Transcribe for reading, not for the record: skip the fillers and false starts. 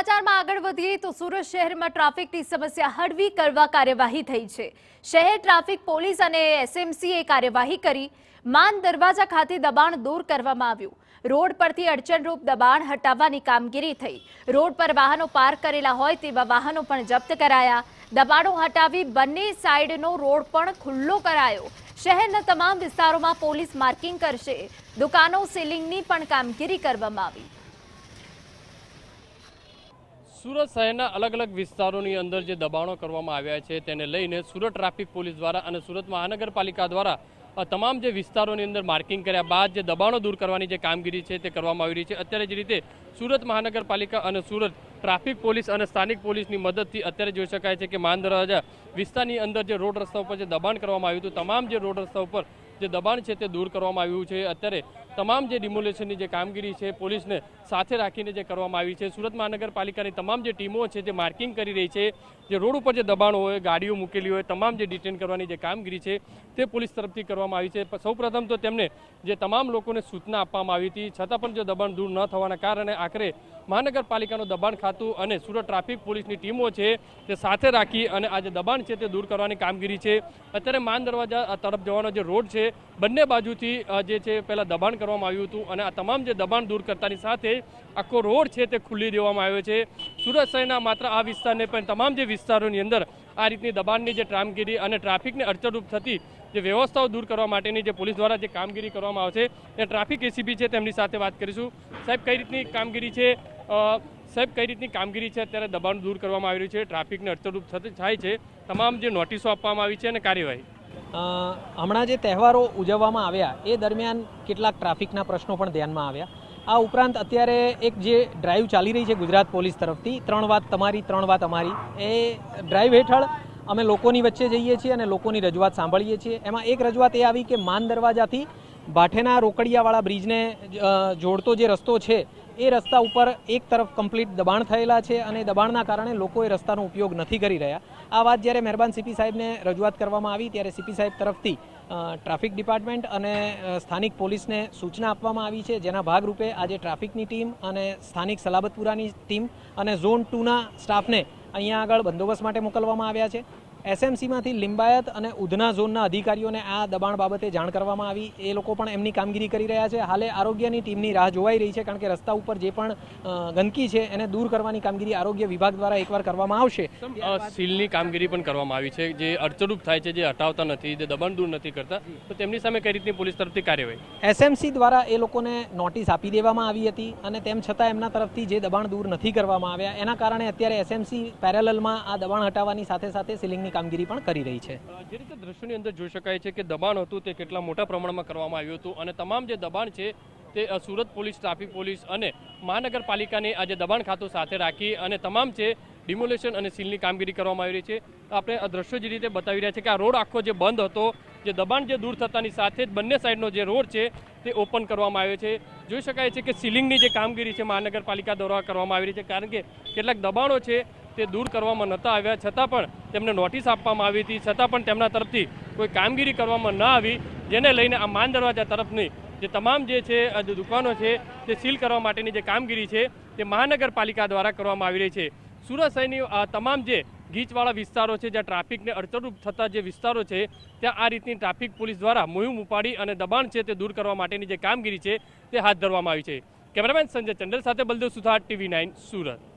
સમાચારમાં આગળ વધીએ તો સુરત શહેરમાં ટ્રાફિકની સમસ્યા હળવી કરવા કાર્યવાહી થઈ છે। શહેર ટ્રાફિક પોલીસ અને એસએમસીએ કાર્યવાહી કરી માન દરવાજા ખાતે દબાણ દૂર કરવામાં આવ્યું। રોડ પરથી અડચણરૂપ દબાણ હટાવવાની કામગીરી થઈ। રોડ પર વાહનો પાર્ક કરેલા હોય તેવા વાહનો પણ જપ્ત કરાયા। દબાણો હટાવી બંને સાઈડનો રોડ પણ ખુલ્લો કરાયો। શહેરના તમામ વિસ્તારોમાં પોલીસ માર્કિંગ કરશે। દુકાનો સીલિંગની પણ કામગીરી કરવામાં આવી। सूरत शहरना अलग अलग विस्तारों अंदर जो दबाणों करवामां आव्या छे तेने लईने सूरत ट्राफिक पोलीस द्वारा और सूरत महानगरपालिका द्वारा तमाम जो विस्तारों अंदर मार्किंग कर्या बाद जो दबाणों दूर करवानी जे कामगीरी छे ते करवामां आवी रही छे। अत्यारे जे रीते सूरत महानगरपालिका और सूरत ट्राफिक पोलीस और स्थानिक पोलीसनी मददथी अत्यारे जोई शकाय छे के मान दरवाजा विस्तारनी अंदर जो रोड रस्ता पर जो दबाण करवामां आव्युं हतुं तमाम जो रोड रस्ता पर जो दबाण छे ते दूर करवामां आव्युं छे। अत्यारे तमाम जो डिमोलेशननी जे कामगीरी छे पोलीसने साथे राखीने जे करवामां आवी छे। सूरत महानगरपालिकानी तमाम जो टीमों छे जे मार्किंग करी रही छे। जे रोड पर जो दबाण होय गाड़ीओ मूकेली होय तमाम जे डिटेन करवानी जे कामगीरी छे ते पोलीस तरफथी करवामां आवी छे। सौप्रथम तो तेमने जे तमाम लोकोने सूचना आपवामां आवी हती छतां पण जो दबाण दूर न थवाना कारणे आखरे महानगरपालिकानुं दबाण खातुं अने सूरत ट्राफिक पोलीसनी टीमो छे ते साथे राखी अने आ जे दबाण छे ते दूर करवानी कामगीरी छे। अत्यारे मान दरवाजा तरफ जवानो जे रोड छे बंने बाजुथी जे छे पहेला दबाण करवामां आव्युं हतुं अने आ तमाम जे दबाण दूर करतानी साथे आखो रोड छे ते खुल्ली देवामां आव्यो छे। सूरत शहेरना मात्र आ विस्तारने पण तमाम जे विस्तारोनी अंदर आ रीतनी दबाणनी जे कामगीरी अने ट्राफिकने अडचणरूप थती जे व्यवस्थाओ दूर करवा माटेनी जे पोलीस द्वारा जे कामगीरी करवामां आवशे ते ट्राफिक एसीपी छे तेमनी साथे वात करीशुं। साहेब कई रीतनी कामगीरी छे साहेब कई रीतनी कामगीरी छे अत्यारे दबाण दूर करवामां आवी रह्युं छे ट्राफिकने अडचणरूप थती थाय छे तमाम जे नोटिसो आपवामां आवी छे अने कार्यवाही हमणां जे तहेवारो उजववामां आव्या ए दरमियान केटलाक ट्राफिकना प्रश्नो पण ध्यानमां आव्या। आ उपरांत अत्यारे एक जे ड्राइव चाली रही है गुजरात पोलीस तरफथी 3 वात तमारी 3 वात अमारी ए ड्राइव हेठळ अमे लोकोनी वच्चे जईए छीए अने लोकोनी रजूआत सांभळीए छीए। एमां एक रजूआत ए आवी के मान दरवाजाथी भाठेना रोकड़ियावाळा ब्रिजने जोड़तो जे रस्तो छे ए रस्ता पर एक तरफ कम्प्लीट दबाण थयेला छे अने दबाणना कारणे लोको ए रस्तानो उपयोग नथी करी रह्या। आ वात ज्यारे मेहरबान सीपी साहेबने रजूआत करवामां आवी त्यारे सीपी साहेब तरफथी ट्राफिक डिपार्टमेंट अने स्थानिक पोलीसने सूचना आपवामां आवी छे जेना भागरूपे आजे ट्राफिकनी टीम अने स्थानिक सलाबतपुरानी टीम अने झोन 2 ना स्टाफने अहींया आगळ बंदोबस्त माटे मोकलवामां आव्या छे। एसएमसी मांथी लिंबायत अने उधना झोनना अधिकारीओने आ दबाण बाबते जाण करवामां आवी ए लोको पण एमनी कामगीरी करी रह्या छे। हाले आरोग्यनी टीमनी राह जोवाई रही छे कारण के रस्ता उपर जे पण गंदकी छे एने दूर करवानी कामगीरी आरोग्य विभाग द्वारा एकवार करवामां आवशे। सीलनी कामगीरी पण करवामां आवी छे जे अडचणरूप थाय छे जे हटावता नथी जे दबाण दूर नथी करता तो तेमनी सामे कई रीतनी पोलीस तरफथी कार्यवाही एसएमसी द्वारा ए लोकोने नोटिस आपी देवामां आवी हती अने तेम छतां एमना तरफथी जे दबाण दूर नथी करवामां आव्या एना कारणे अत्यारे एसएमसी पेरेललमां आ दबाण हटावવાની સાથે સાથે સીલિંગની કામગીરી પણ કરી રહી છે। જે રીતે દ્રશ્યોની અંદર જોઈ શકાય છે કે દબાણ હતું તે કેટલા મોટા પ્રમાણમાં કરવામાં આવ્યું હતું અને તમામ જે દબાણ છે તે સુરત પોલીસ ટ્રાફિક પોલીસ અને મહાનગરપાલિકાની આ જે દબાણ ખાતું સાથે રાખી અને તમામ છે ડિમોલેશન અને સીલની કામગીરી કરવામાં આવી રહી છે। આપણે આ દ્રશ્યો જે રીતે બતાવી રહ્યા છે કે આ રોડ આખો જે બંધ હતો જે દબાણ જે દૂર થતાની સાથે જ બંને સાઈડનો જે રોડ છે તે ઓપન કરવામાં આવ્યો છે। જોઈ શકાય છે કે સીલિંગની જે કામગીરી છે મહાનગરપાલિકા દ્વારા કરવામાં આવી રહી છે કારણ કે કેટલાક દબાણો છે તે दूर करवामां नता आव्या छतां पण तेमने नोटिस आपवामां आवी हती छतां पण तेमना तरफथी कोई कामगीरी करवामां न आवी जेने लईने आ मान दरवाजा तरफनी जे तमाम जे छे दुकानो छे ते सील करवा माटेनी जे कामगीरी छे ते महानगरपालिका द्वारा करवामां आवी रही छे। सूरत शहेरनी तमाम जे गीचवाळा विस्तारो छे ज्यां ट्राफिकने अडचणरूप थता जे विस्तारो छे त्यां आ रीतनी ट्राफिक पोलीस द्वारा मुहिम उपाड़ी अने दबाण छे ते दूर करवा माटेनी जे कामगीरी छे ते हाथ धरवामां आवी छे। केमेरामेन संजय चंडल साथे बलदेव सुथार TV9 सूरत।